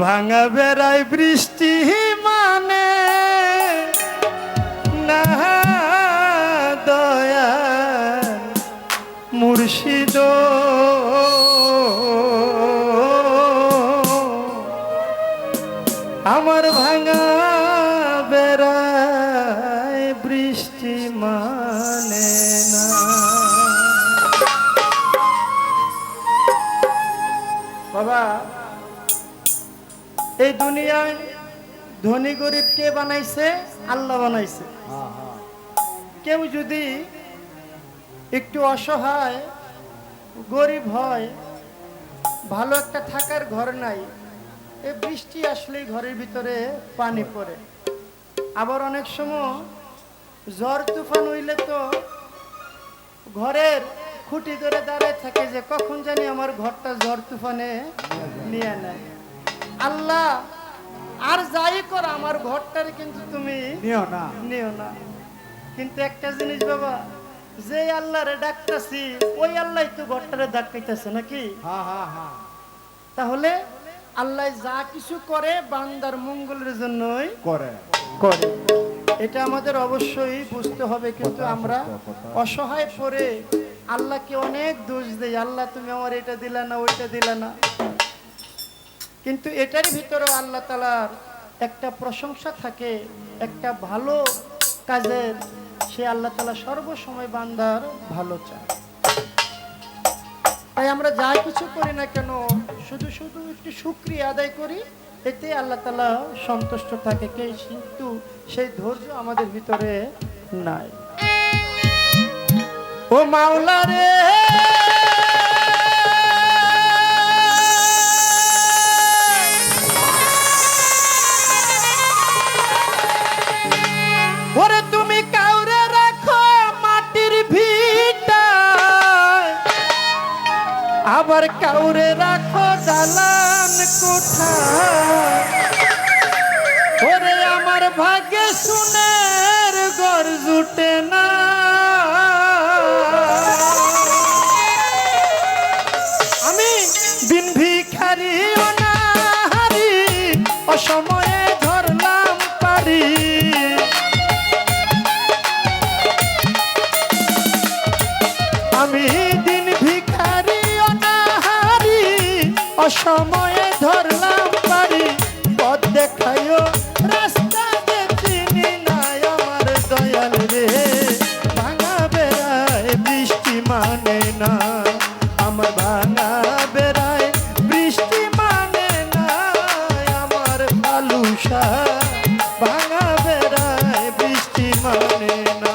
ভাঙা বেড়ায় বৃষ্টি মানে না দয়া মুর্শিদ আমার ভাঙা বেড়ায় বৃষ্টি মানে না। বাবা এই দুনিয়ায় ধনী গরিব কে বানাইছে? আল্লাহ বানাইছে। কেউ যদি একটু অসহায় গরিব হয়, ভালো একটা থাকার ঘর নাই, এই বৃষ্টি আসলেই ঘরের ভিতরে পানি পড়ে। আবার অনেক সময় ঝড় তুফান হইলে তো ঘরের খুঁটি ধরে দাঁড়ায় থাকে যে কখন জানি আমার ঘরটা ঝড় তুফানে নিয়ে নেয়। আল্লাহ আর যাই কর আমার ঘরটার কিন্তু তুমি নিও না। কিন্তু একটা জিনিস বাবা, যে আল্লাহরে ডাকতাছি ওই আল্লাহ তো ঘরটারে ডাকাইতেছে নাকি? তাহলে আল্লাহ যা কিছু করে বান্দার মঙ্গলের জন্যই করে। এটা আমাদের অবশ্যই বুঝতে হবে। কিন্তু আমরা অসহায় পড়ে আল্লাহকে অনেক দোষ দেই, আল্লাহ তুমি আমার এটা দিলা না, ওইটা দিলা না। কিন্তু এটার ভিতরে আল্লাহ তাআলার একটা প্রশংসা থাকে, একটা ভালো কাজের, সে আল্লাহ তাআলা সর্বসময় বান্দার ভালো চায়। তাই আমরা যা কিছু করি না কেন শুধু শুধু একটু শুকরিয়া আদায় করি, এতে আল্লাহ তাআলা সন্তুষ্ট থাকে। কিন্তু সেই ধৈর্য আমাদের ভিতরে নাই। ও মাওলা রে ওরে তুমি কাউরে রাখো মাটির ভিটায়, আবার কাউরে রাখো দালান কোঠায়। ওরে আমার ভাগ্যে সুনের ঘর জুটে না, আমি দিন ভিখারি অনাহারি অসময়ে ধরলাম পারি। আমি দিন ভিখারি অনাহারি অসময়ে ধরলাম পারি। পথ দেখাইও রাস্তা যে চিনি নাই আমার দয়াল রে, ভাঙা বেড়ায় বৃষ্টি মানে না, আমার ভাঙা বেড়ায় বৃষ্টি মানে না, আমার ভালুসা ভাঙা বেড়ায় বৃষ্টি মানে না।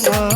মা